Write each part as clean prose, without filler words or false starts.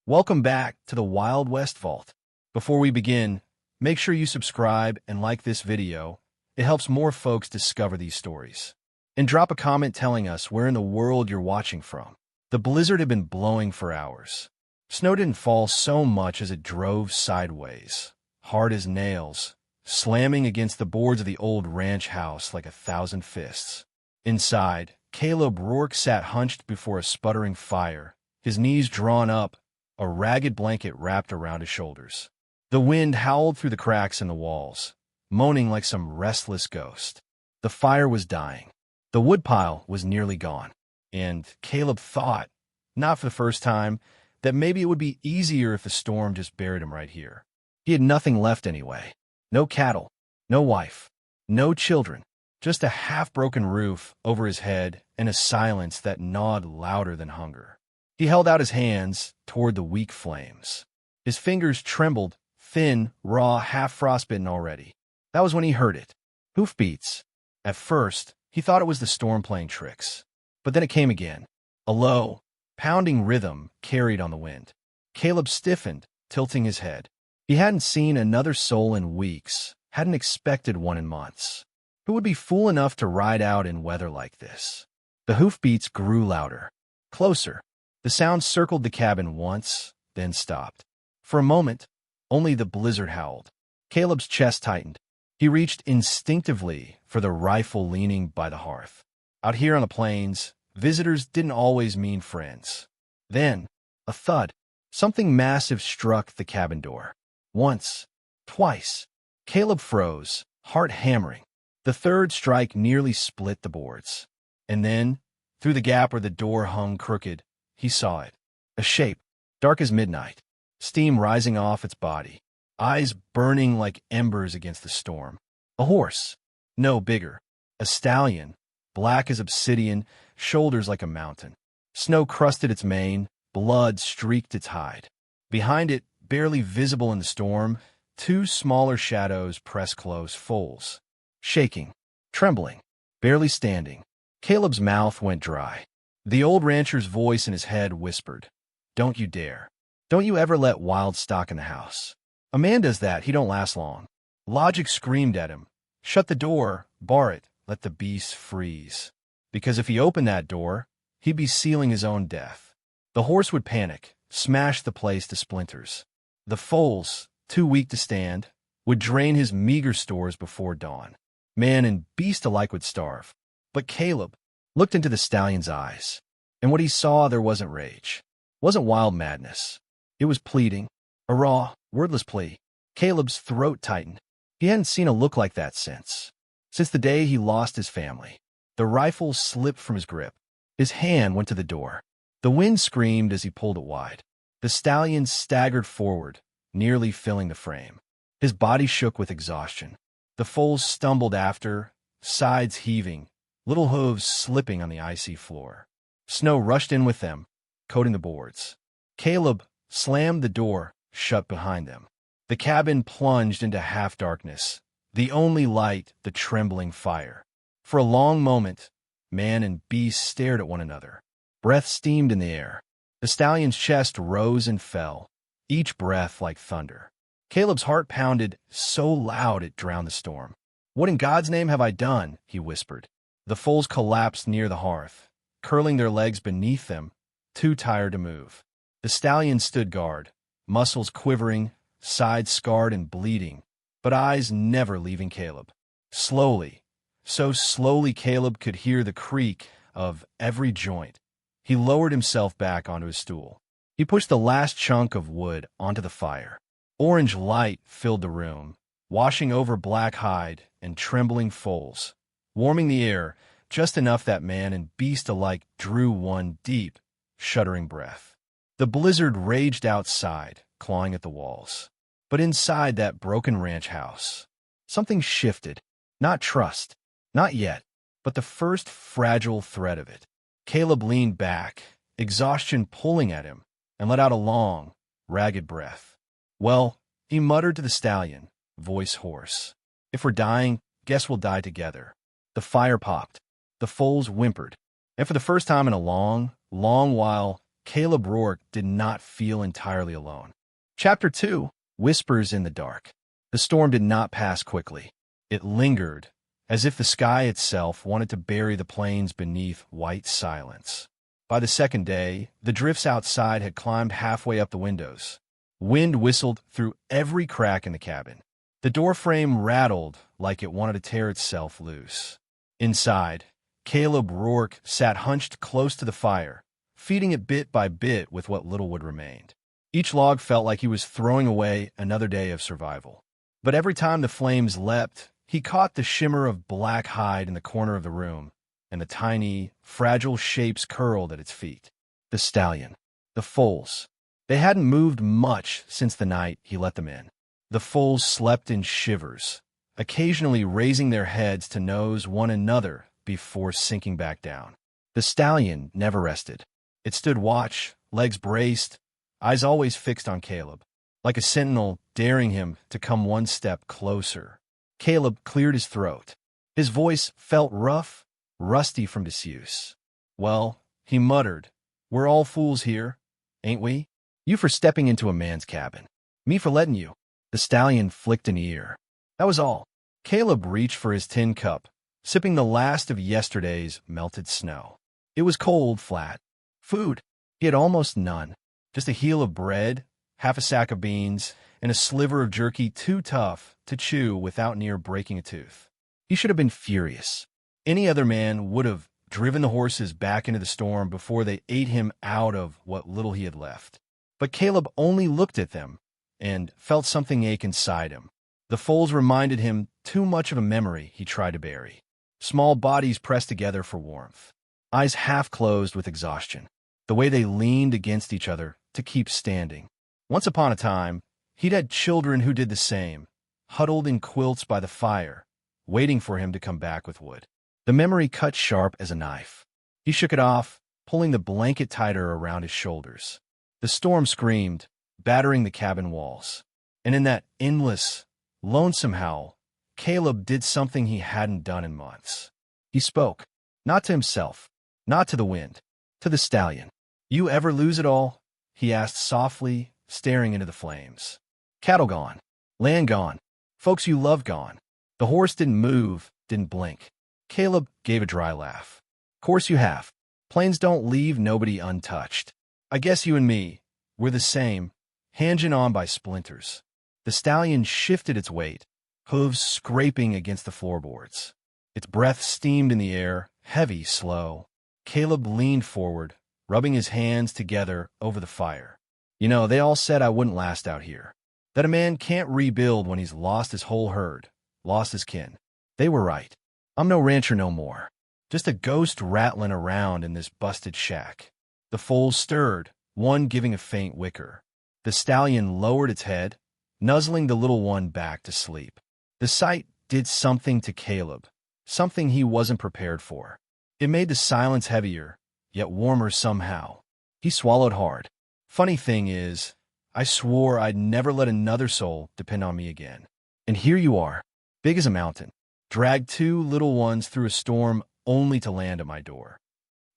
Welcome back to the Wild West Vault. Before we begin, make sure you subscribe and like this video. It helps more folks discover these stories. And drop a comment telling us where in the world you're watching from. The blizzard had been blowing for hours. Snow didn't fall so much as it drove sideways, hard as nails, slamming against the boards of the old ranch house like 1,000 fists. Inside, Caleb Rourke sat hunched before a sputtering fire, his knees drawn up, a ragged blanket wrapped around his shoulders. The wind howled through the cracks in the walls, moaning like some restless ghost. The fire was dying. The woodpile was nearly gone, and Caleb thought, not for the first time, that maybe it would be easier if the storm just buried him right here. He had nothing left anyway. No cattle, no wife, no children, just a half-broken roof over his head and a silence that gnawed louder than hunger. He held out his hands toward the weak flames. His fingers trembled, thin, raw, half-frostbitten already. That was when he heard it. Hoofbeats. At first, he thought it was the storm playing tricks. But then it came again. A low, pounding rhythm carried on the wind. Caleb stiffened, tilting his head. He hadn't seen another soul in weeks, hadn't expected one in months. Who would be fool enough to ride out in weather like this? The hoofbeats grew louder, closer. The sound circled the cabin once, then stopped. For a moment, only the blizzard howled. Caleb's chest tightened. He reached instinctively for the rifle leaning by the hearth. Out here on the plains, visitors didn't always mean friends. Then, a thud. Something massive struck the cabin door. Once, twice. Caleb froze, heart hammering. The third strike nearly split the boards. And then, through the gap where the door hung crooked, he saw it. A shape, dark as midnight, steam rising off its body, eyes burning like embers against the storm. A horse, no bigger. A stallion, black as obsidian, shoulders like a mountain. Snow crusted its mane, blood streaked its hide. Behind it, barely visible in the storm, two smaller shadows pressed close, foals. Shaking, trembling, barely standing. Caleb's mouth went dry. The old rancher's voice in his head whispered, "Don't you dare. Don't you ever let wild stock in the house. A man does that, he don't last long." Logic screamed at him, "Shut the door, bar it, let the beast freeze." Because if he opened that door, he'd be sealing his own death. The horse would panic, smash the place to splinters. The foals, too weak to stand, would drain his meager stores before dawn. Man and beast alike would starve. But Caleb looked into the stallion's eyes, and what he saw there wasn't rage, wasn't wild madness. It was pleading, a raw, wordless plea. Caleb's throat tightened. He hadn't seen a look like that since the day he lost his family. The rifle slipped from his grip. His hand went to the door. The wind screamed as he pulled it wide. The stallion staggered forward, nearly filling the frame. His body shook with exhaustion. The foals stumbled after, sides heaving, little hooves slipping on the icy floor. Snow rushed in with them, coating the boards. Caleb slammed the door shut behind them. The cabin plunged into half-darkness, the only light the trembling fire. For a long moment, man and beast stared at one another. Breath steamed in the air. The stallion's chest rose and fell, each breath like thunder. Caleb's heart pounded so loud it drowned the storm. "What in God's name have I done?" he whispered. The foals collapsed near the hearth, curling their legs beneath them, too tired to move. The stallion stood guard, muscles quivering, sides scarred and bleeding, but eyes never leaving Caleb. Slowly, so slowly Caleb could hear the creak of every joint. He lowered himself back onto his stool. He pushed the last chunk of wood onto the fire. Orange light filled the room, washing over black hide and trembling foals, warming the air just enough that man and beast alike drew one deep, shuddering breath. The blizzard raged outside, clawing at the walls. But inside that broken ranch house, something shifted. Not trust, not yet, but the first fragile thread of it. Caleb leaned back, exhaustion pulling at him, and let out a long, ragged breath. "Well," he muttered to the stallion, voice hoarse, "if we're dying, guess we'll die together." The fire popped. The foals whimpered. And for the first time in a long, long while, Caleb Rourke did not feel entirely alone. Chapter 2: Whispers in the Dark. The storm did not pass quickly. It lingered, as if the sky itself wanted to bury the plains beneath white silence. By the second day, the drifts outside had climbed halfway up the windows. Wind whistled through every crack in the cabin. The doorframe rattled like it wanted to tear itself loose. Inside, Caleb Rourke sat hunched close to the fire, feeding it bit by bit with what little wood remained. Each log felt like he was throwing away another day of survival. But every time the flames leapt, he caught the shimmer of black hide in the corner of the room, and the tiny, fragile shapes curled at its feet. The Stallion. The Foals. They hadn't moved much since the night he let them in. The foals slept in shivers, occasionally raising their heads to nose one another before sinking back down. The Stallion never rested. It stood watch, legs braced, eyes always fixed on Caleb, like a sentinel daring him to come one step closer. Caleb cleared his throat. His voice felt rough, rusty from disuse. "Well," he muttered, "we're all fools here, ain't we? You for stepping into a man's cabin. Me for letting you." The Stallion flicked an ear. That was all. Caleb reached for his tin cup, sipping the last of yesterday's melted snow. It was cold, flat. Food. He had almost none. Just a heel of bread, half a sack of beans, and a sliver of jerky too tough to chew without near breaking a tooth. He should have been furious. Any other man would have driven the horses back into the storm before they ate him out of what little he had left. But Caleb only looked at them and felt something ache inside him. The foals reminded him too much of a memory he tried to bury. Small bodies pressed together for warmth, eyes half closed with exhaustion, the way they leaned against each other to keep standing. Once upon a time, he'd had children who did the same, huddled in quilts by the fire, waiting for him to come back with wood. The memory cut sharp as a knife. He shook it off, pulling the blanket tighter around his shoulders. The storm screamed, battering the cabin walls. And in that endless, lonesome howl, Caleb did something he hadn't done in months. He spoke, not to himself, not to the wind, to the Stallion. "You ever lose it all?" he asked softly, staring into the flames. "Cattle gone, land gone, folks you love gone." The horse didn't move, didn't blink. Caleb gave a dry laugh. "Course you have. Plains don't leave nobody untouched. I guess you and me, we're the same, hanging on by splinters." The Stallion shifted its weight, hooves scraping against the floorboards. Its breath steamed in the air, heavy, slow. Caleb leaned forward, rubbing his hands together over the fire. "You know, they all said I wouldn't last out here. That a man can't rebuild when he's lost his whole herd, lost his kin. They were right. I'm no rancher no more. Just a ghost rattling around in this busted shack." The foals stirred, one giving a faint whicker. The Stallion lowered its head, nuzzling the little one back to sleep. The sight did something to Caleb, something he wasn't prepared for. It made the silence heavier, yet warmer somehow. He swallowed hard. "Funny thing is, I swore I'd never let another soul depend on me again. And here you are, big as a mountain, dragged two little ones through a storm only to land at my door."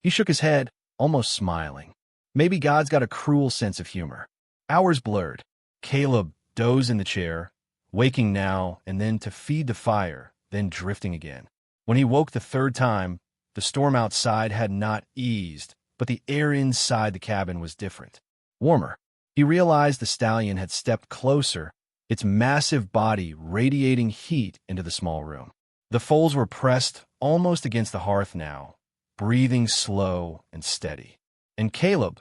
He shook his head, almost smiling. Maybe God's got a cruel sense of humor. Hours blurred. Caleb dozed in the chair, waking now and then to feed the fire, then drifting again. When he woke the third time, the storm outside had not eased, but the air inside the cabin was different, warmer. He realized the Stallion had stepped closer, its massive body radiating heat into the small room. The foals were pressed almost against the hearth now, breathing slow and steady. And Caleb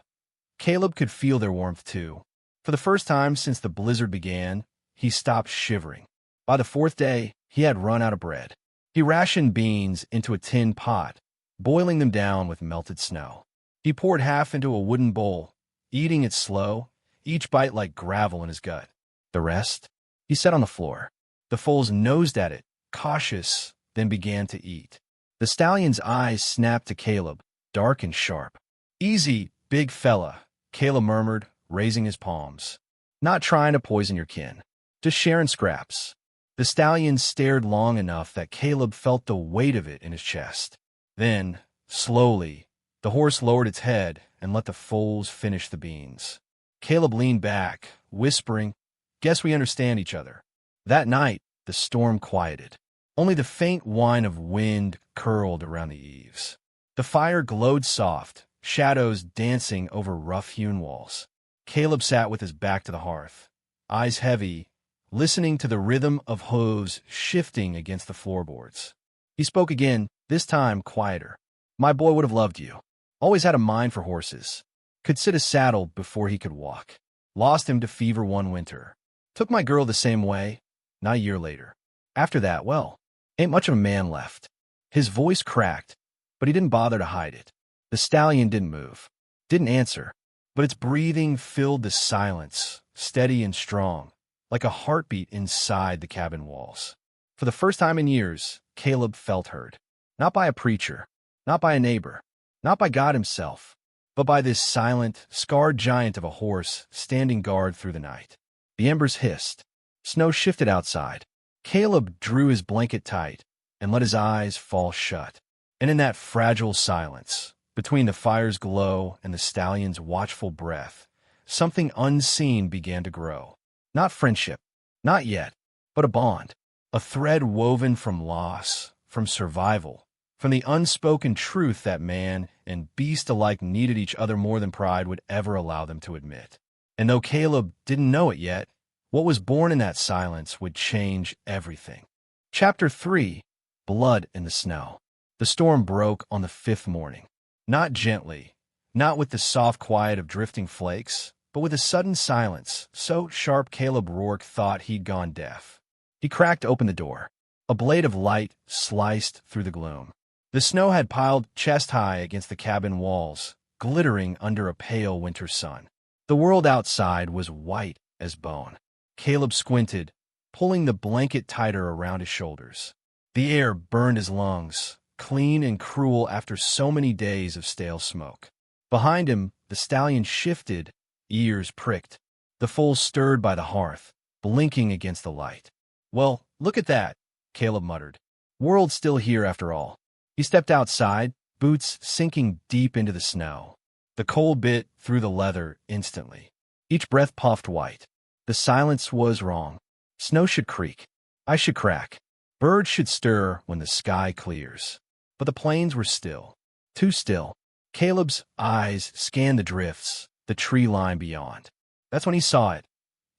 could feel their warmth too. For the first time since the blizzard began, he stopped shivering. By the fourth day, he had run out of bread. He rationed beans into a tin pot, boiling them down with melted snow. He poured half into a wooden bowl, eating it slow, each bite like gravel in his gut. The rest, he set on the floor. The foals nosed at it, cautious, then began to eat. The Stallion's eyes snapped to Caleb, dark and sharp. "Easy, big fella," Caleb murmured, raising his palms. "Not trying to poison your kin. Just sharing scraps." The Stallion stared long enough that Caleb felt the weight of it in his chest. Then, slowly, The horse lowered its head and let the foals finish the beans. Caleb leaned back, whispering, "Guess we understand each other." That night, the storm quieted. Only the faint whine of wind curled around the eaves. The fire glowed soft, shadows dancing over rough-hewn walls. Caleb sat with his back to the hearth, eyes heavy, listening to the rhythm of hooves shifting against the floorboards. He spoke again, this time quieter. "My boy would have loved you. Always had a mind for horses. Could sit a saddle before he could walk. Lost him to fever one winter. Took my girl the same way, not a year later. After that, well, ain't much of a man left." His voice cracked, but he didn't bother to hide it. The stallion didn't move, didn't answer, but its breathing filled the silence, steady and strong, like a heartbeat inside the cabin walls. For the first time in years, Caleb felt heard. Not by a preacher, not by a neighbor, not by God himself, but by this silent, scarred giant of a horse standing guard through the night. The embers hissed. Snow shifted outside. Caleb drew his blanket tight and let his eyes fall shut. And in that fragile silence, between the fire's glow and the stallion's watchful breath, something unseen began to grow. Not friendship, not yet, but a bond, a thread woven from loss, from survival, from the unspoken truth that man and beast alike needed each other more than pride would ever allow them to admit. And though Caleb didn't know it yet, what was born in that silence would change everything. Chapter 3: Blood in the Snow. The storm broke on the 5th morning. Not gently, not with the soft quiet of drifting flakes, but with a sudden silence so sharp Caleb Rourke thought he'd gone deaf. He cracked open the door. A blade of light sliced through the gloom. The snow had piled chest-high against the cabin walls, glittering under a pale winter sun. The world outside was white as bone. Caleb squinted, pulling the blanket tighter around his shoulders. The air burned his lungs, clean and cruel after so many days of stale smoke. Behind him, the stallion shifted, ears pricked, the foals stirred by the hearth, blinking against the light. "Well, look at that," Caleb muttered. "World's still here after all." He stepped outside, boots sinking deep into the snow. The cold bit through the leather instantly. Each breath puffed white. The silence was wrong. Snow should creak. Ice should crack. Birds should stir when the sky clears. But the plains were still. Too still. Caleb's eyes scanned the drifts, the tree line beyond. That's when he saw it,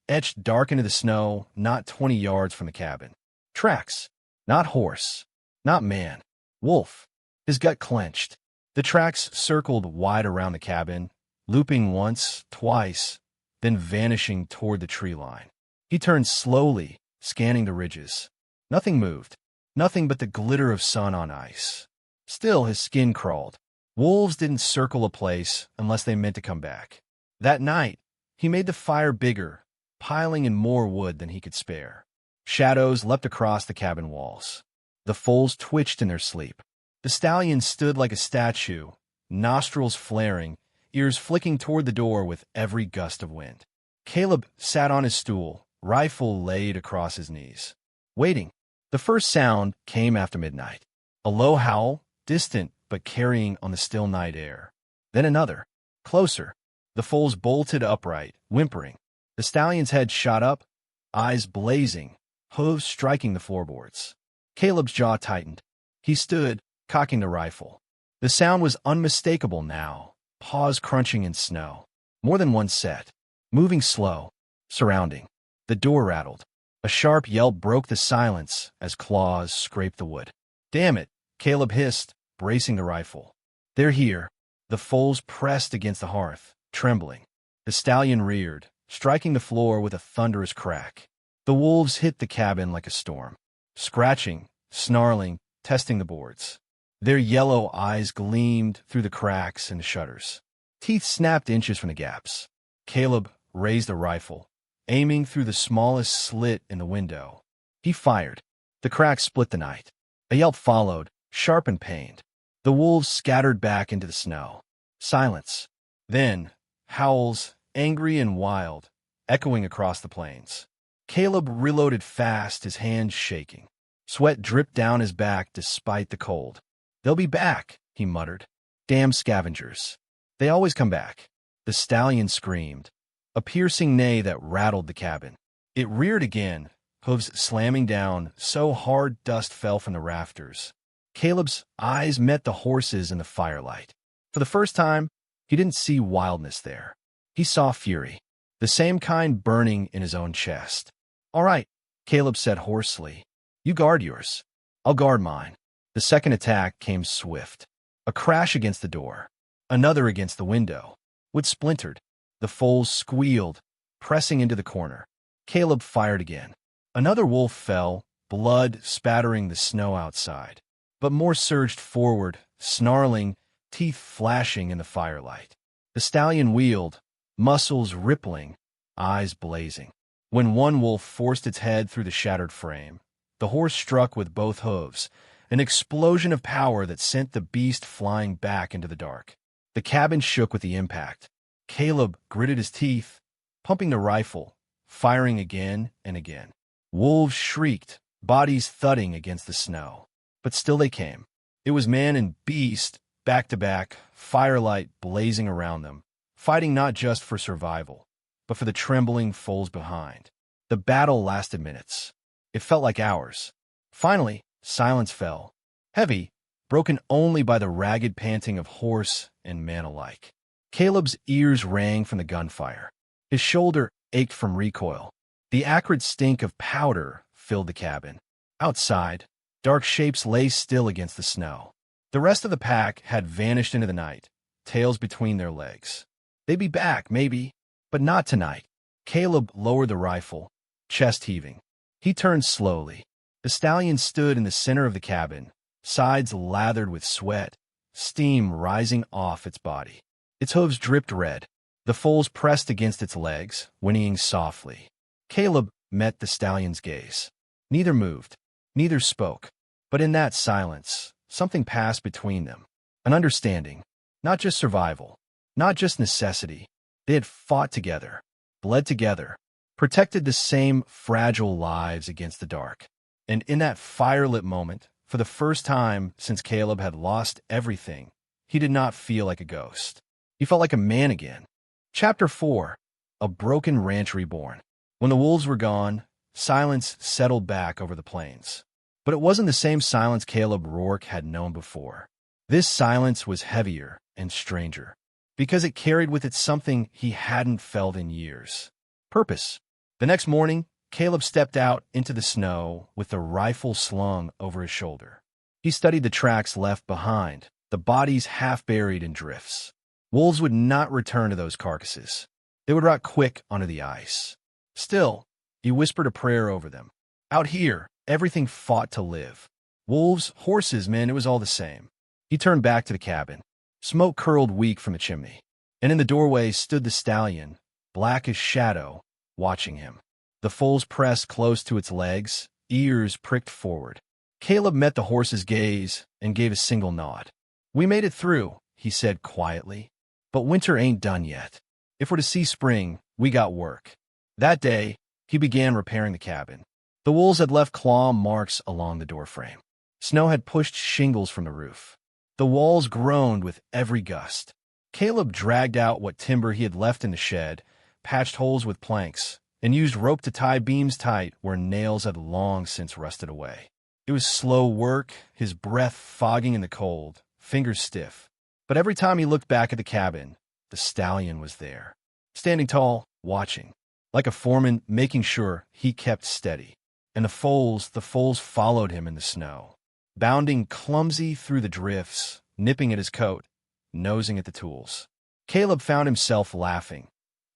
etched dark into the snow, not 20 yards from the cabin. Tracks. Not horse. Not man. Wolf. His gut clenched. The tracks circled wide around the cabin, looping once, twice, then vanishing toward the tree line. He turned slowly, scanning the ridges. Nothing moved. Nothing but the glitter of sun on ice. Still, his skin crawled. Wolves didn't circle a place unless they meant to come back. That night, he made the fire bigger, piling in more wood than he could spare. Shadows leapt across the cabin walls. The foals twitched in their sleep. The stallion stood like a statue, nostrils flaring, ears flicking toward the door with every gust of wind. Caleb sat on his stool, rifle laid across his knees, waiting. The first sound came after midnight. A low howl, distant but carrying on the still night air. Then another, closer. The foals bolted upright, whimpering. The stallion's head shot up, eyes blazing, hooves striking the floorboards. Caleb's jaw tightened. He stood, cocking the rifle. The sound was unmistakable now, paws crunching in snow. More than one set, moving slow, surrounding. The door rattled. A sharp yelp broke the silence as claws scraped the wood. "Damn it," Caleb hissed, bracing the rifle. "They're here." The foals pressed against the hearth, trembling. The stallion reared, striking the floor with a thunderous crack. The wolves hit the cabin like a storm, scratching, snarling, testing the boards. Their yellow eyes gleamed through the cracks and the shutters. Teeth snapped inches from the gaps. Caleb raised the rifle, aiming through the smallest slit in the window. He fired. The crack split the night. A yelp followed, sharp and pained. The wolves scattered back into the snow. Silence. Then, howls, angry and wild, echoing across the plains. Caleb reloaded fast, his hands shaking. Sweat dripped down his back despite the cold. "They'll be back," he muttered. Damn scavengers. They always come back. The stallion screamed, a piercing neigh that rattled the cabin. It reared again, hooves slamming down so hard dust fell from the rafters. Caleb's eyes met the horses in the firelight. For the first time, he didn't see wildness there. He saw fury, the same kind burning in his own chest. "All right," Caleb said hoarsely. "You guard yours. I'll guard mine." The second attack came swift. A crash against the door. Another against the window. Wood splintered. The foals squealed, pressing into the corner. Caleb fired again. Another wolf fell, blood spattering the snow outside. But more surged forward, snarling, teeth flashing in the firelight. The stallion wheeled, muscles rippling, eyes blazing. When one wolf forced its head through the shattered frame, the horse struck with both hooves, an explosion of power that sent the beast flying back into the dark. The cabin shook with the impact. Caleb gritted his teeth, pumping the rifle, firing again and again. Wolves shrieked, bodies thudding against the snow. But still they came. It was man and beast, back to back, firelight blazing around them, fighting not just for survival, but for the trembling foals behind. The battle lasted minutes. It felt like hours. Finally, silence fell, heavy, broken only by the ragged panting of horse and man alike. Caleb's ears rang from the gunfire. His shoulder ached from recoil. The acrid stink of powder filled the cabin. Outside, dark shapes lay still against the snow. The rest of the pack had vanished into the night, tails between their legs. They'd be back, maybe, but not tonight. Caleb lowered the rifle, chest heaving. He turned slowly. The stallion stood in the center of the cabin, sides lathered with sweat, steam rising off its body. Its hooves dripped red. The foals pressed against its legs, whinnying softly. Caleb met the stallion's gaze. Neither moved, neither spoke. But in that silence, something passed between them. An understanding, not just survival, not just necessity. They had fought together, bled together, protected the same fragile lives against the dark. And in that firelit moment, for the first time since Caleb had lost everything, he did not feel like a ghost. He felt like a man again. Chapter 4. A Broken Ranch Reborn. When the wolves were gone, silence settled back over the plains. But it wasn't the same silence Caleb Rourke had known before. This silence was heavier and stranger, because it carried with it something he hadn't felt in years. Purpose. The next morning, Caleb stepped out into the snow with the rifle slung over his shoulder. He studied the tracks left behind, the bodies half buried in drifts. Wolves would not return to those carcasses. They would rot quick under the ice. Still, he whispered a prayer over them. Out here, everything fought to live. Wolves, horses, men, it was all the same. He turned back to the cabin. Smoke curled weak from the chimney, and in the doorway stood the stallion, black as shadow, watching him. The foals pressed close to its legs, ears pricked forward. Caleb met the horse's gaze and gave a single nod. "We made it through," he said quietly. "But winter ain't done yet. If we're to see spring, we got work." That day, he began repairing the cabin. The wolves had left claw marks along the doorframe. Snow had pushed shingles from the roof. The walls groaned with every gust. Caleb dragged out what timber he had left in the shed, patched holes with planks, and used rope to tie beams tight where nails had long since rusted away. It was slow work, his breath fogging in the cold, fingers stiff. But every time he looked back at the cabin, the stallion was there, standing tall, watching, like a foreman making sure he kept steady. And the foals followed him in the snow, bounding clumsy through the drifts, nipping at his coat, nosing at the tools. Caleb found himself laughing,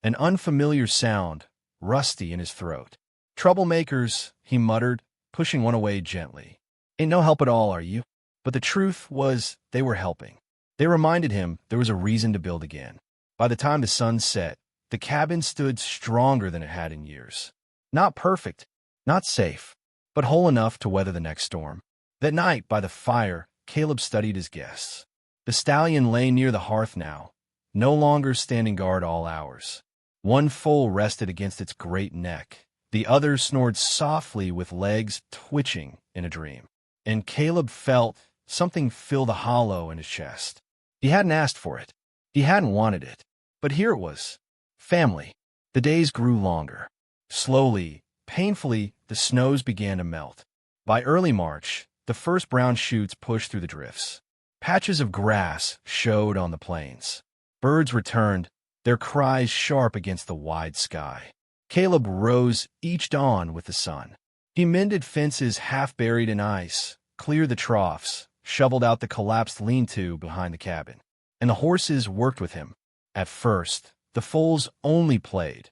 an unfamiliar sound, rusty in his throat. "Troublemakers," he muttered, pushing one away gently. "Ain't no help at all, are you?" But the truth was they were helping. They reminded him there was a reason to build again. By the time the sun set, the cabin stood stronger than it had in years. Not perfect, not safe, but whole enough to weather the next storm. That night, by the fire, Caleb studied his guests. The stallion lay near the hearth now, no longer standing guard all hours. One foal rested against its great neck. The other snored softly with legs twitching in a dream. And Caleb felt something fill the hollow in his chest. He hadn't asked for it. He hadn't wanted it. But here it was. Family. The days grew longer. Slowly, painfully, the snows began to melt. By early March, the first brown shoots pushed through the drifts. Patches of grass showed on the plains. Birds returned, their cries sharp against the wide sky. Caleb rose each dawn with the sun. He mended fences half buried in ice, cleared the troughs, shoveled out the collapsed lean-to behind the cabin. And the horses worked with him. At first, the foals only played,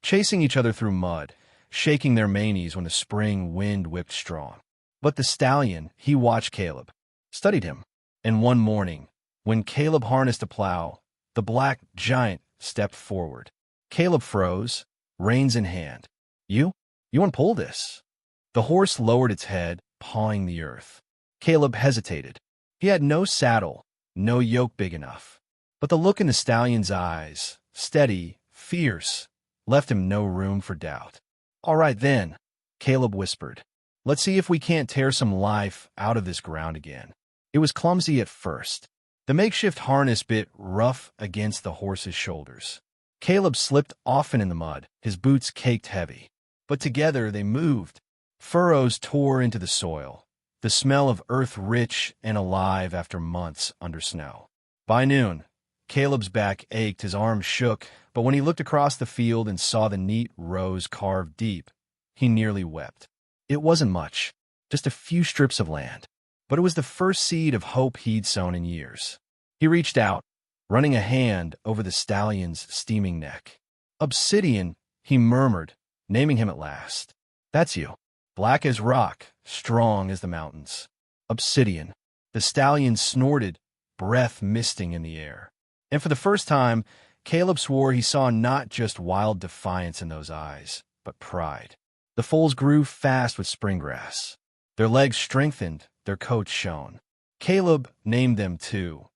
chasing each other through mud, shaking their manes when the spring wind whipped strong. But the stallion, he watched Caleb, studied him. And one morning, when Caleb harnessed a plow, the black giant stepped forward. Caleb froze, reins in hand. You want to pull this? The horse lowered its head, pawing the earth. Caleb hesitated. He had no saddle, no yoke big enough. But the look in the stallion's eyes, steady, fierce, left him no room for doubt. All right then, Caleb whispered. Let's see if we can't tear some life out of this ground again. It was clumsy at first. The makeshift harness bit rough against the horse's shoulders. Caleb slipped often in the mud, his boots caked heavy. But together they moved. Furrows tore into the soil, the smell of earth rich and alive after months under snow. By noon, Caleb's back ached, his arms shook, but when he looked across the field and saw the neat rows carved deep, he nearly wept. It wasn't much, just a few strips of land, but it was the first seed of hope he'd sown in years. He reached out, running a hand over the stallion's steaming neck. Obsidian, he murmured, naming him at last. That's you. Black as rock, strong as the mountains. Obsidian. The stallion snorted, breath misting in the air. And for the first time, Caleb swore he saw not just wild defiance in those eyes, but pride. The foals grew fast with spring grass. Their legs strengthened, their coats shone. Caleb named them too,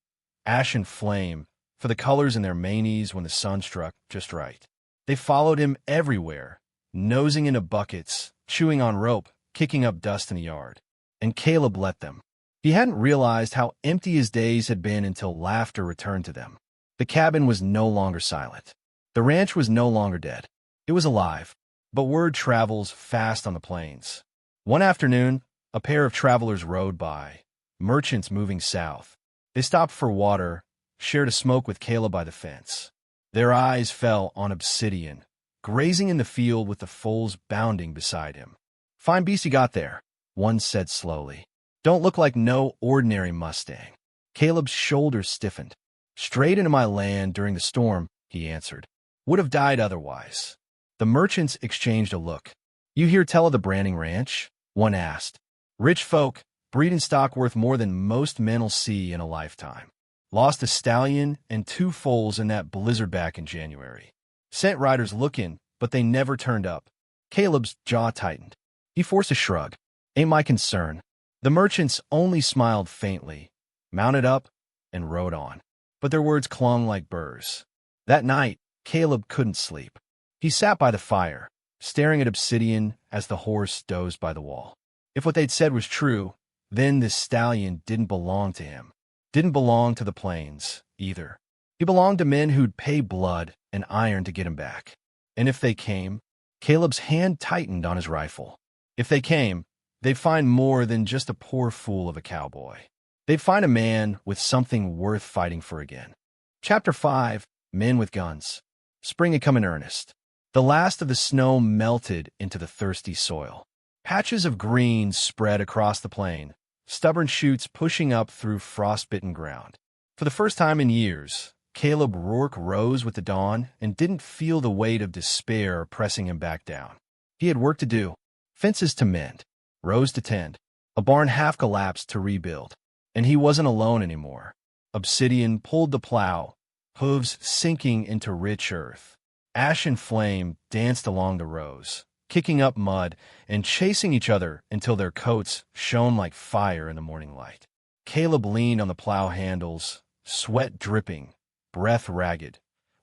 Ash and Flame, for the colors in their manes when the sun struck just right. They followed him everywhere, nosing into buckets, chewing on rope, kicking up dust in the yard. And Caleb let them. He hadn't realized how empty his days had been until laughter returned to them. The cabin was no longer silent. The ranch was no longer dead. It was alive, but word travels fast on the plains. One afternoon, a pair of travelers rode by, merchants moving south. They stopped for water, shared a smoke with Caleb by the fence. Their eyes fell on Obsidian, grazing in the field with the foals bounding beside him. Fine beast you got there, one said slowly. Don't look like no ordinary Mustang. Caleb's shoulders stiffened. Straight into my land during the storm, he answered. Would have died otherwise. The merchants exchanged a look. You hear tell of the Branning Ranch? One asked. Rich folk, breeding stock worth more than most men'll see in a lifetime. Lost a stallion and 2 foals in that blizzard back in January. Sent riders looking, but they never turned up. Caleb's jaw tightened. He forced a shrug. Ain't my concern. The merchants only smiled faintly, mounted up, and rode on. But their words clung like burrs. That night, Caleb couldn't sleep. He sat by the fire, staring at Obsidian as the horse dozed by the wall. If what they'd said was true, then this stallion didn't belong to him. Didn't belong to the plains, either. He belonged to men who'd pay blood and iron to get him back. And if they came, Caleb's hand tightened on his rifle. If they came, they'd find more than just a poor fool of a cowboy. They'd find a man with something worth fighting for again. Chapter 5, Men with Guns. Spring had come in earnest. The last of the snow melted into the thirsty soil. Patches of green spread across the plain, stubborn shoots pushing up through frostbitten ground. For the first time in years, Caleb Rourke rose with the dawn and didn't feel the weight of despair pressing him back down. He had work to do, fences to mend, rows to tend, a barn half collapsed to rebuild. And he wasn't alone anymore. Obsidian pulled the plow, hooves sinking into rich earth. Ash and Flame danced along the rows, kicking up mud and chasing each other until their coats shone like fire in the morning light. Caleb leaned on the plow handles, sweat dripping, breath ragged,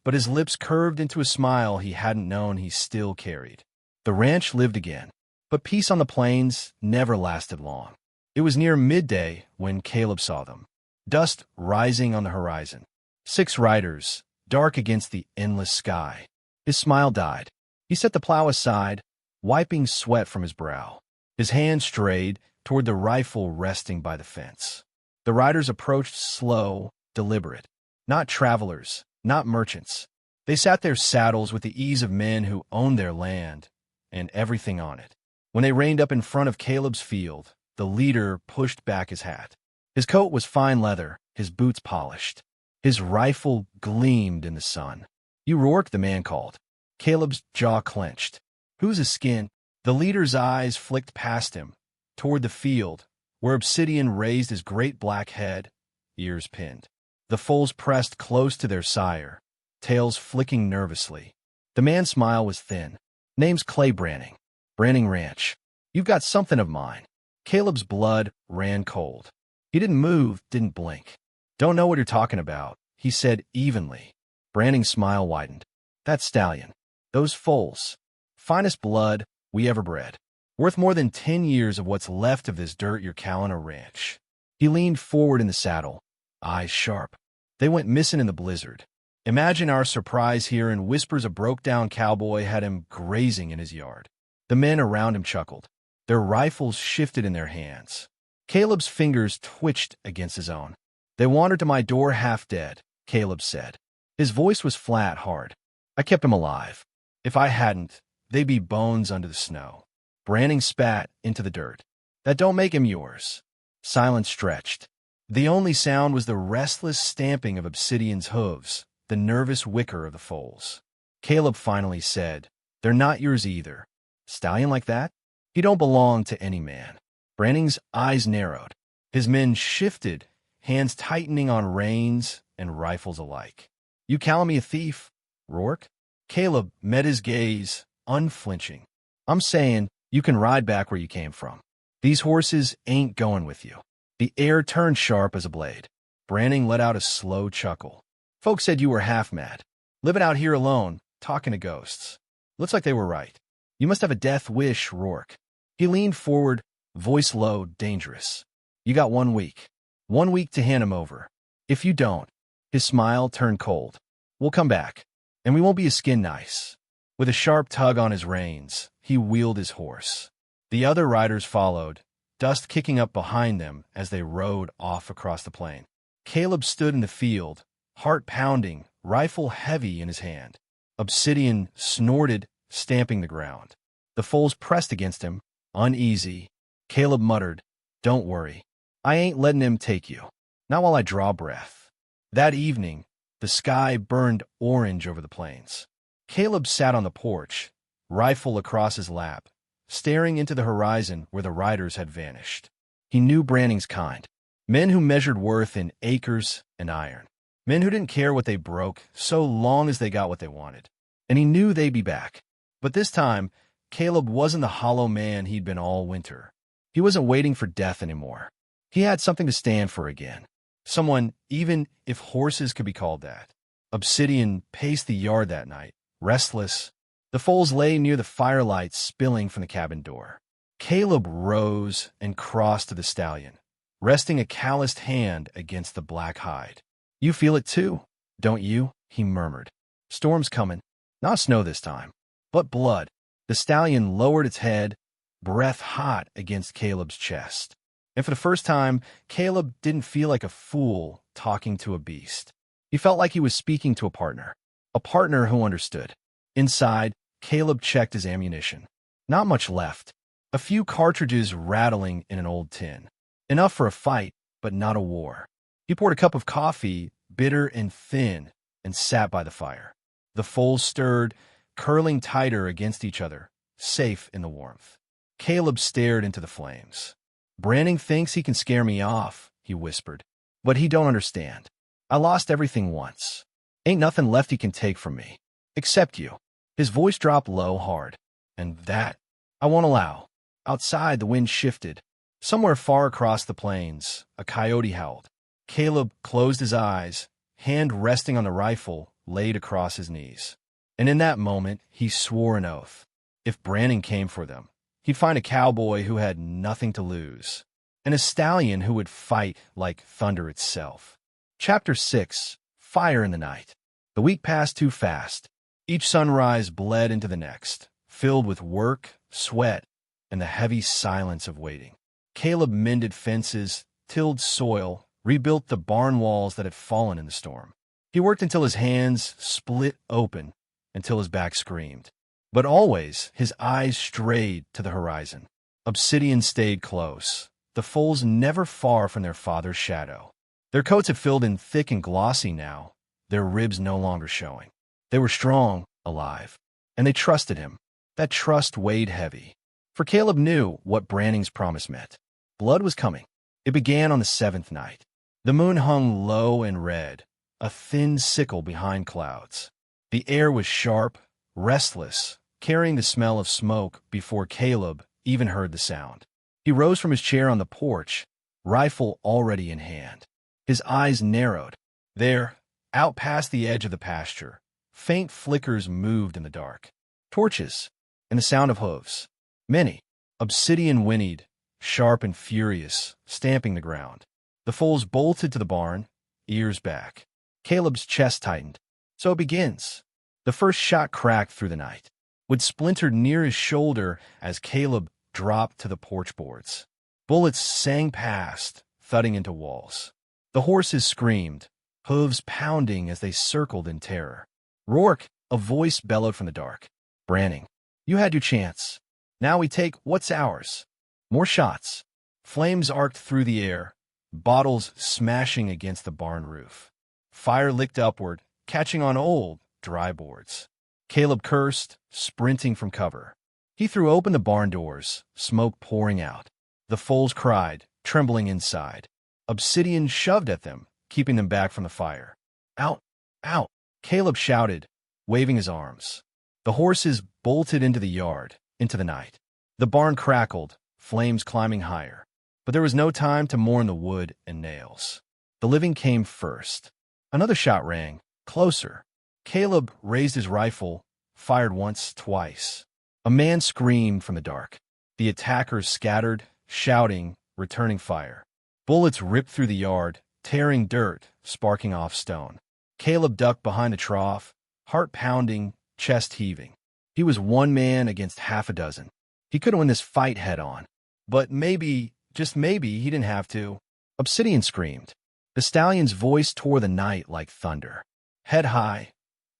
but his lips curved into a smile he hadn't known he still carried. The ranch lived again, but peace on the plains never lasted long. It was near midday when Caleb saw them. dust rising on the horizon. 6 riders, dark against the endless sky. His smile died. He set the plow aside, wiping sweat from his brow. His hand strayed toward the rifle resting by the fence. The riders approached slow, deliberate. Not travelers, not merchants. They sat their saddles with the ease of men who owned their land and everything on it. When they reined up in front of Caleb's field, the leader pushed back his hat. His coat was fine leather, his boots polished. His rifle gleamed in the sun. "You Rourke," the man called. Caleb's jaw clenched. "Who's his skin?" The leader's eyes flicked past him, toward the field, where Obsidian raised his great black head, ears pinned. The foals pressed close to their sire, tails flicking nervously. The man's smile was thin. "Name's Clay Branning. Branning Ranch. You've got something of mine." Caleb's blood ran cold. He didn't move, didn't blink. "Don't know what you're talking about," he said evenly. Branning's smile widened. "That Stallion. Those foals. Finest blood we ever bred. Worth more than 10 years of what's left of this dirt you're calling a ranch." He leaned forward in the saddle, eyes sharp. "They went missing in the blizzard. Imagine our surprise here and whispers a broke-down cowboy had him grazing in his yard." The men around him chuckled. Their rifles shifted in their hands. Caleb's fingers twitched against his own. "They wandered to my door half dead," Caleb said. His voice was flat, hard. "I kept them alive. If I hadn't, they'd be bones under the snow." Branning spat into the dirt. "That don't make him yours." Silence stretched. The only sound was the restless stamping of Obsidian's hooves, the nervous whicker of the foals. Caleb finally said, "They're not yours either. Stallion like that? He don't belong to any man." Branning's eyes narrowed. His men shifted, hands tightening on reins and rifles alike. "You calling me a thief, Rourke?" Caleb met his gaze, unflinching. "I'm saying you can ride back where you came from. These horses ain't going with you." The air turned sharp as a blade. Branning let out a slow chuckle. "Folks said you were half mad. Living out here alone, talking to ghosts. Looks like they were right. You must have a death wish, Rourke." He leaned forward, voice low, dangerous. "You got 1 week. 1 week to hand him over. If you don't," his smile turned cold, "we'll come back, and we won't be a skin nice." With a sharp tug on his reins, he wheeled his horse. The other riders followed, dust kicking up behind them as they rode off across the plain. Caleb stood in the field, heart pounding, rifle heavy in his hand. Obsidian snorted, stamping the ground. The foals pressed against him, uneasy. Caleb muttered, "Don't worry. I ain't letting him take you. Not while I draw breath." That evening, the sky burned orange over the plains. Caleb sat on the porch, rifle across his lap, staring into the horizon where the riders had vanished. He knew Branning's kind. Men who measured worth in acres and iron. Men who didn't care what they broke so long as they got what they wanted. And he knew they'd be back. But this time, Caleb wasn't the hollow man he'd been all winter. He wasn't waiting for death anymore. He had something to stand for again. Someone, even if horses could be called that. Obsidian paced the yard that night, restless. The foals lay near the firelight spilling from the cabin door. Caleb rose and crossed to the Stallion, resting a calloused hand against the black hide. "You feel it too, don't you?" he murmured. "Storm's coming. Not snow this time, but blood." The Stallion lowered its head, breath hot against Caleb's chest. And for the first time, Caleb didn't feel like a fool talking to a beast. He felt like he was speaking to a partner who understood. Inside, Caleb checked his ammunition. Not much left. A few cartridges rattling in an old tin. Enough for a fight, but not a war. He poured a cup of coffee, bitter and thin, and sat by the fire. The foals stirred, curling tighter against each other, safe in the warmth. Caleb stared into the flames. "Branning thinks he can scare me off," he whispered. "But he don't understand. I lost everything once. Ain't nothing left he can take from me. Except you." His voice dropped low, hard. "And that I won't allow." Outside, the wind shifted. Somewhere far across the plains, a coyote howled. Caleb closed his eyes, hand resting on the rifle laid across his knees. And in that moment, he swore an oath. If Branning came for them, he'd find a cowboy who had nothing to lose. and a stallion who would fight like thunder itself. Chapter 6: Fire in the Night. The week passed too fast. Each sunrise bled into the next, filled with work, sweat, and the heavy silence of waiting. Caleb mended fences, tilled soil, rebuilt the barn walls that had fallen in the storm. He worked until his hands split open, until his back screamed. But always his eyes strayed to the horizon. Obsidian stayed close, the foals never far from their father's shadow. Their coats had filled in thick and glossy now, their ribs no longer showing. They were strong, alive, and they trusted him. That trust weighed heavy. For Caleb knew what Branning's promise meant. Blood was coming. It began on the 7th night. The moon hung low and red, a thin sickle behind clouds. The air was sharp, restless, carrying the smell of smoke before Caleb even heard the sound. He rose from his chair on the porch, rifle already in hand. His eyes narrowed. There, out past the edge of the pasture, faint flickers moved in the dark. Torches, and the sound of hooves. Many. Obsidian whinnied, sharp and furious, stamping the ground. The foals bolted to the barn, ears back. Caleb's chest tightened. So it begins. The first shot cracked through the night, would splinter near his shoulder as Caleb dropped to the porch boards. Bullets sang past, thudding into walls. The horses screamed, hooves pounding as they circled in terror. Rourke, a voice bellowed from the dark. Branning, you had your chance. Now we take what's ours. More shots. Flames arced through the air, bottles smashing against the barn roof. Fire licked upward, catching on old, dry boards. Caleb cursed, sprinting from cover. He threw open the barn doors, smoke pouring out. The foals cried, trembling inside. Obsidian shoved at them, keeping them back from the fire. Out! Out! Caleb shouted, waving his arms. The horses bolted into the yard, into the night. The barn crackled, flames climbing higher. But there was no time to mourn the wood and nails. The living came first. Another shot rang, closer. Caleb raised his rifle, fired once, twice. A man screamed from the dark. The attackers scattered, shouting, returning fire. Bullets ripped through the yard, tearing dirt, sparking off stone. Caleb ducked behind the trough, heart pounding, chest heaving. He was one man against half a dozen. He could win this fight head-on. But maybe, just maybe, he didn't have to. Obsidian screamed. The stallion's voice tore the night like thunder. Head high,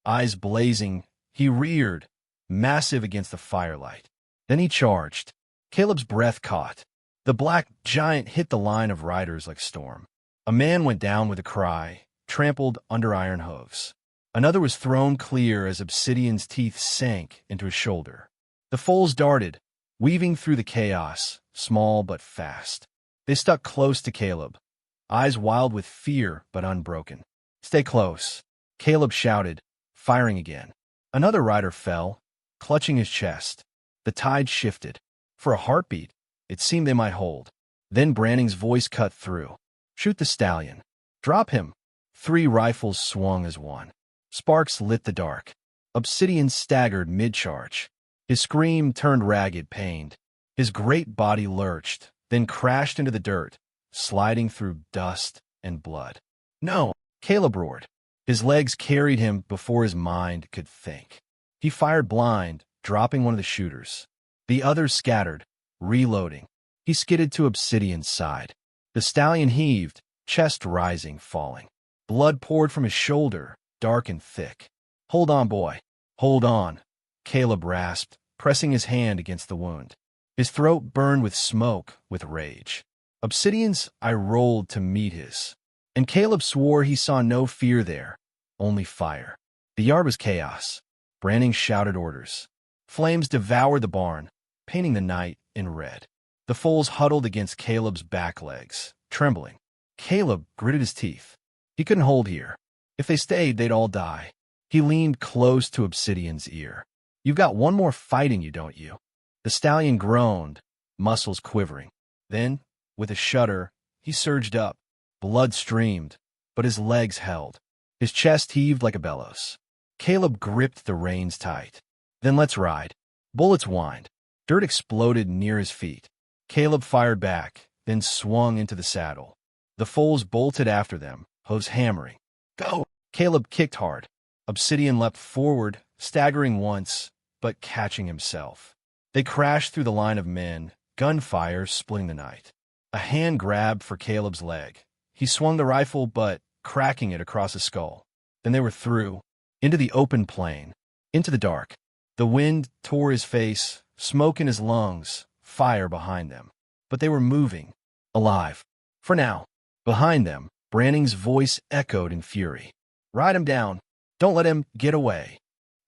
eyes blazing, he reared, massive against the firelight. Then he charged. Caleb's breath caught. The black giant hit the line of riders like storm. A man went down with a cry, trampled under iron hooves. Another was thrown clear as Obsidian's teeth sank into his shoulder. The foals darted, weaving through the chaos, small but fast. They stuck close to Caleb, eyes wild with fear but unbroken. Stay close, Caleb shouted, firing again. Another rider fell, clutching his chest. The tide shifted. For a heartbeat, it seemed they might hold. Then Branning's voice cut through. Shoot the stallion. Drop him. 3 rifles swung as one. Sparks lit the dark. Obsidian staggered mid-charge. His scream turned ragged, pained. His great body lurched, then crashed into the dirt, sliding through dust and blood. No, Caleb roared. His legs carried him before his mind could think. He fired blind, dropping one of the shooters. The others scattered, reloading. He skidded to Obsidian's side. The stallion heaved, chest rising, falling. Blood poured from his shoulder, dark and thick. Hold on, boy. Hold on, Caleb rasped, pressing his hand against the wound. His throat burned with smoke, with rage. Obsidian's eye rolled to meet his, and Caleb swore he saw no fear there, only fire. The yard was chaos. Branning shouted orders. Flames devoured the barn, painting the night in red. The foals huddled against Caleb's back legs, trembling. Caleb gritted his teeth. He couldn't hold here. If they stayed, they'd all die. He leaned close to Obsidian's ear. You've got one more fight in you, don't you? The stallion groaned, muscles quivering. Then, with a shudder, he surged up. Blood streamed, but his legs held. His chest heaved like a bellows. Caleb gripped the reins tight. Then let's ride. Bullets whined. Dirt exploded near his feet. Caleb fired back, then swung into the saddle. The foals bolted after them, hooves hammering. Go! Caleb kicked hard. Obsidian leapt forward, staggering once, but catching himself. They crashed through the line of men, gunfire splitting the night. A hand grabbed for Caleb's leg. He swung the rifle, but cracking it across his skull. Then they were through, into the open plain, into the dark. The wind tore his face, smoke in his lungs, fire behind them. But they were moving, alive. For now. Behind them, Branning's voice echoed in fury. Ride him down. Don't let him get away.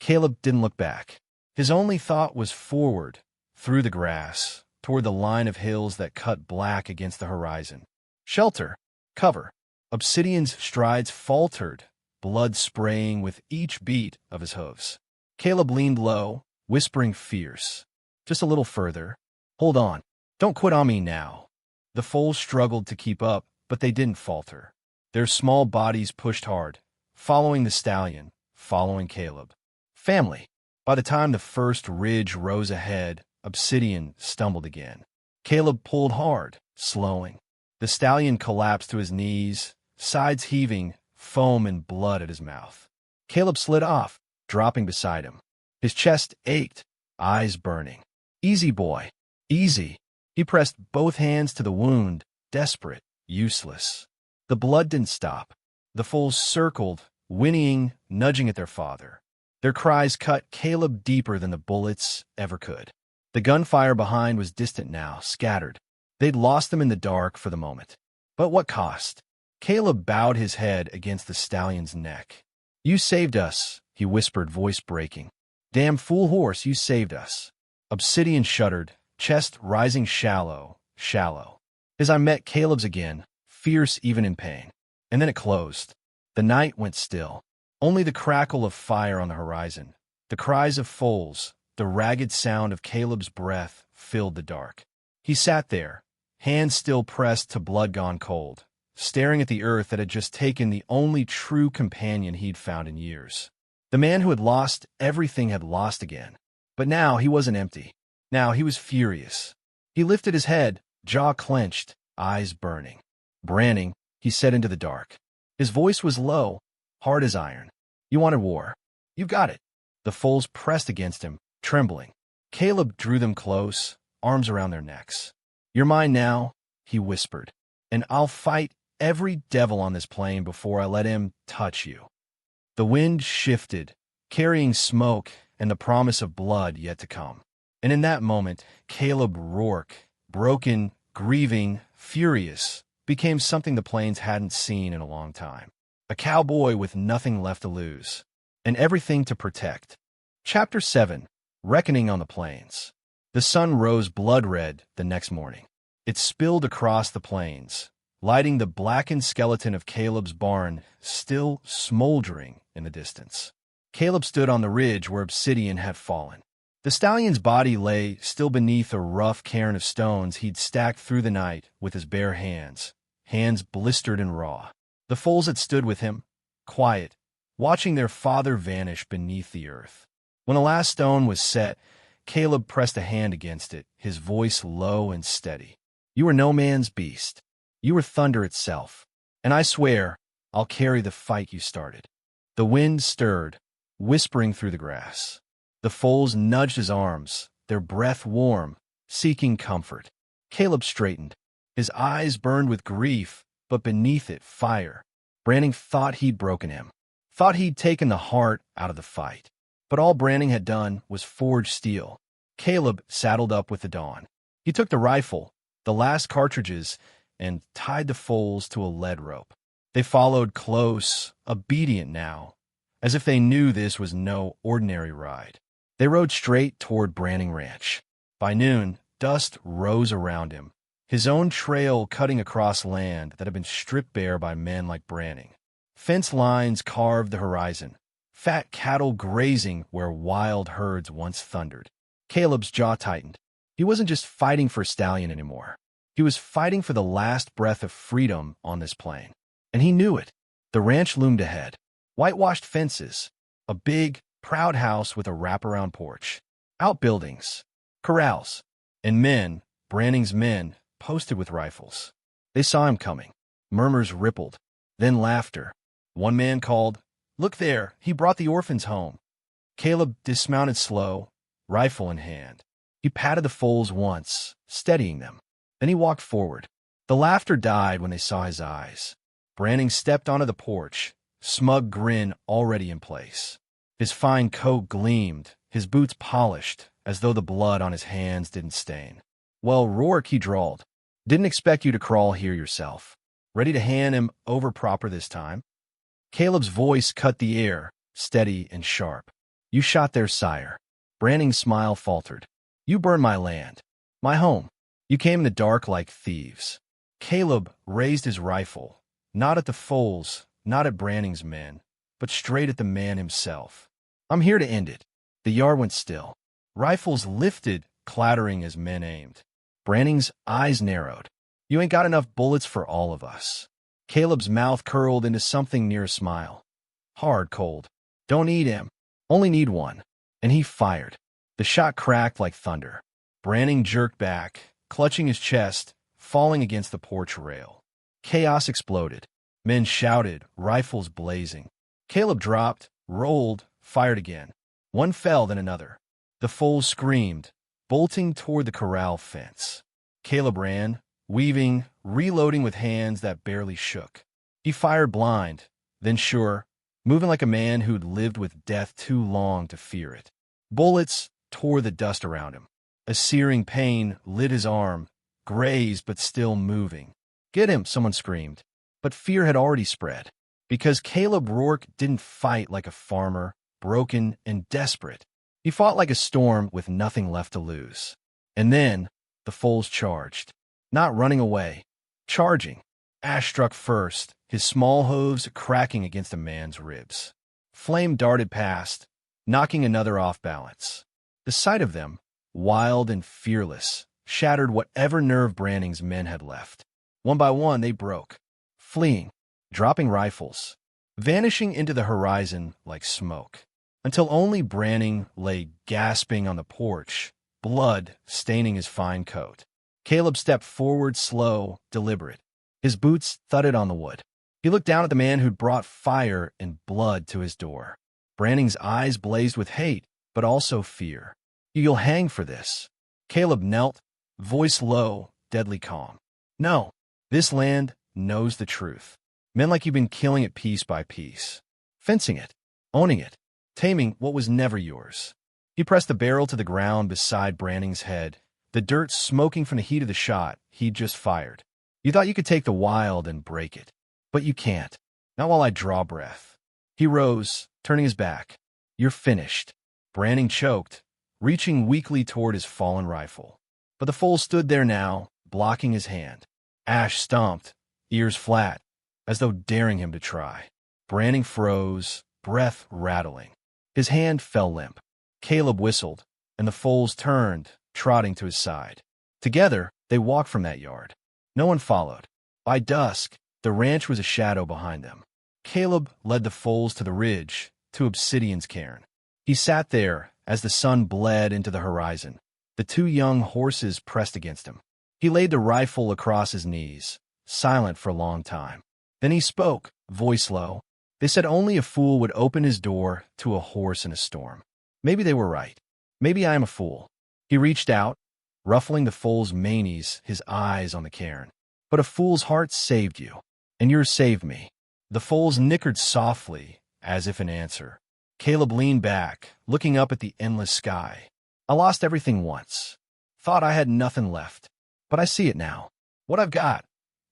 Caleb didn't look back. His only thought was forward, through the grass, toward the line of hills that cut black against the horizon. Shelter. Cover. Obsidian's strides faltered, blood spraying with each beat of his hooves. Caleb leaned low, whispering fierce. Just a little further. Hold on. Don't quit on me now. The foals struggled to keep up, but they didn't falter. Their small bodies pushed hard, following the stallion, following Caleb. Family. By the time the first ridge rose ahead, Obsidian stumbled again. Caleb pulled hard, slowing. The stallion collapsed to his knees, sides heaving, foam and blood at his mouth. Caleb slid off, dropping beside him. His chest ached, eyes burning. Easy, boy. Easy. He pressed both hands to the wound, desperate, useless. The blood didn't stop. The foals circled, whinnying, nudging at their father. Their cries cut Caleb deeper than the bullets ever could. The gunfire behind was distant now, scattered. They'd lost them in the dark for the moment. But what cost? Caleb bowed his head against the stallion's neck. You saved us, he whispered, voice breaking. Damn fool horse, you saved us. Obsidian shuddered, chest rising shallow, shallow. As I met Caleb's again, fierce even in pain. And then it closed. The night went still. Only the crackle of fire on the horizon, the cries of foals, the ragged sound of Caleb's breath filled the dark. He sat there, hands still pressed to blood gone cold, staring at the earth that had just taken the only true companion he'd found in years. The man who had lost everything had lost again. But now he wasn't empty. Now he was furious. He lifted his head, jaw clenched, eyes burning. Branning, he said into the dark. His voice was low, hard as iron. You wanted war. You've got it. The foals pressed against him, trembling. Caleb drew them close, arms around their necks. You're mine now, he whispered, and I'll fight every devil on this plain before I let him touch you. The wind shifted, carrying smoke and the promise of blood yet to come. And in that moment, Caleb Rourke, broken, grieving, furious, became something the plains hadn't seen in a long time. A cowboy with nothing left to lose, and everything to protect. Chapter 7. Reckoning on the Plains. The sun rose blood-red the next morning. It spilled across the plains, lighting the blackened skeleton of Caleb's barn still smoldering in the distance. Caleb stood on the ridge where Obsidian had fallen. The stallion's body lay still beneath a rough cairn of stones he'd stacked through the night with his bare hands, hands blistered and raw. The foals had stood with him, quiet, watching their father vanish beneath the earth. When the last stone was set, Caleb pressed a hand against it, his voice low and steady. You were no man's beast. You were thunder itself. And I swear, I'll carry the fight you started. The wind stirred, whispering through the grass. The foals nudged his arms, their breath warm, seeking comfort. Caleb straightened. His eyes burned with grief, but beneath it, fire. Branning thought he'd broken him, thought he'd taken the heart out of the fight. But all Branning had done was forge steel. Caleb saddled up with the dawn. He took the rifle, the last cartridges, and tied the foals to a lead rope. They followed close, obedient now, as if they knew this was no ordinary ride. They rode straight toward Branning Ranch. By noon, dust rose around him, his own trail cutting across land that had been stripped bare by men like Branning. Fence lines carved the horizon, fat cattle grazing where wild herds once thundered. Caleb's jaw tightened. He wasn't just fighting for Stallion anymore. He was fighting for the last breath of freedom on this plain. And he knew it. The ranch loomed ahead. Whitewashed fences, a big, proud house with a wraparound porch, outbuildings, corrals, and men, Branning's men, posted with rifles. They saw him coming. Murmurs rippled, then laughter. One man called, "Look there, he brought the orphans home." Caleb dismounted slow, rifle in hand. He patted the foals once, steadying them. Then he walked forward. The laughter died when they saw his eyes. Branning stepped onto the porch, smug grin already in place. His fine coat gleamed, his boots polished, as though the blood on his hands didn't stain. "Well, Rourke," he drawled. "Didn't expect you to crawl here yourself. Ready to hand him over proper this time?" Caleb's voice cut the air, steady and sharp. "You shot their sire." Branning's smile faltered. "You burned my land, my home. You came in the dark like thieves." Caleb raised his rifle, not at the foals, not at Branning's men, but straight at the man himself. "I'm here to end it." The yard went still. Rifles lifted, clattering as men aimed. Branning's eyes narrowed. "You ain't got enough bullets for all of us." Caleb's mouth curled into something near a smile. "Hard, cold. Don't need him. Only need one." And he fired. The shot cracked like thunder. Branning jerked back, clutching his chest, falling against the porch rail. Chaos exploded. Men shouted, rifles blazing. Caleb dropped, rolled, fired again. One fell, then another. The foals screamed, bolting toward the corral fence. Caleb ran, weaving, reloading with hands that barely shook. He fired blind, then sure, moving like a man who'd lived with death too long to fear it. Bullets tore the dust around him. A searing pain lit his arm, grazed but still moving. "Get him," someone screamed. But fear had already spread, because Caleb Rourke didn't fight like a farmer, broken and desperate. He fought like a storm with nothing left to lose. And then the foals charged, not running away, charging. Ash struck first, his small hooves cracking against a man's ribs. Flame darted past, knocking another off balance. The sight of them, wild and fearless, shattered whatever nerve Branning's men had left. One by one they broke, fleeing, dropping rifles, vanishing into the horizon like smoke, until only Branning lay gasping on the porch, blood staining his fine coat. Caleb stepped forward slow, deliberate. His boots thudded on the wood. He looked down at the man who'd brought fire and blood to his door. Branning's eyes blazed with hate, but also fear. "You'll hang for this." Caleb knelt, voice low, deadly calm. "No, this land knows the truth. Men like you've been killing it piece by piece, fencing it, owning it, taming what was never yours." He pressed the barrel to the ground beside Branning's head, the dirt smoking from the heat of the shot he'd just fired. "You thought you could take the wild and break it, but you can't. Not while I draw breath." He rose, turning his back. "You're finished." Branning choked, reaching weakly toward his fallen rifle. But the foal stood there now, blocking his hand. Ash stomped, ears flat, as though daring him to try. Branning froze, breath rattling. His hand fell limp. Caleb whistled, and the foals turned, trotting to his side. Together, they walked from that yard. No one followed. By dusk, the ranch was a shadow behind them. Caleb led the foals to the ridge, to Obsidian's cairn. He sat there as the sun bled into the horizon. The two young horses pressed against him. He laid the rifle across his knees, silent for a long time. Then he spoke, voice low. They said only a fool would open his door to a horse in a storm. Maybe they were right. Maybe I am a fool. He reached out, ruffling the foal's manes, his eyes on the cairn. But a fool's heart saved you, and yours saved me. The foals nickered softly, as if in answer. Caleb leaned back, looking up at the endless sky. "I lost everything once. Thought I had nothing left. But I see it now. What I've got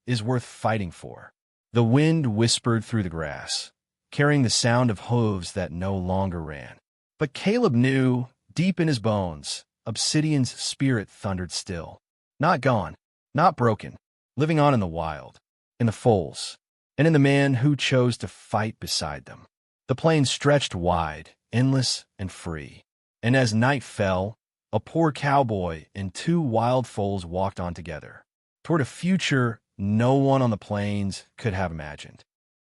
is worth fighting for." The wind whispered through the grass, carrying the sound of hooves that no longer ran. But Caleb knew, deep in his bones, Obsidian's spirit thundered still. Not gone, not broken, living on in the wild, in the foals, and in the man who chose to fight beside them. The plain stretched wide, endless and free. And as night fell, a poor cowboy and two wild foals walked on together, toward a future no one on the plains could have imagined.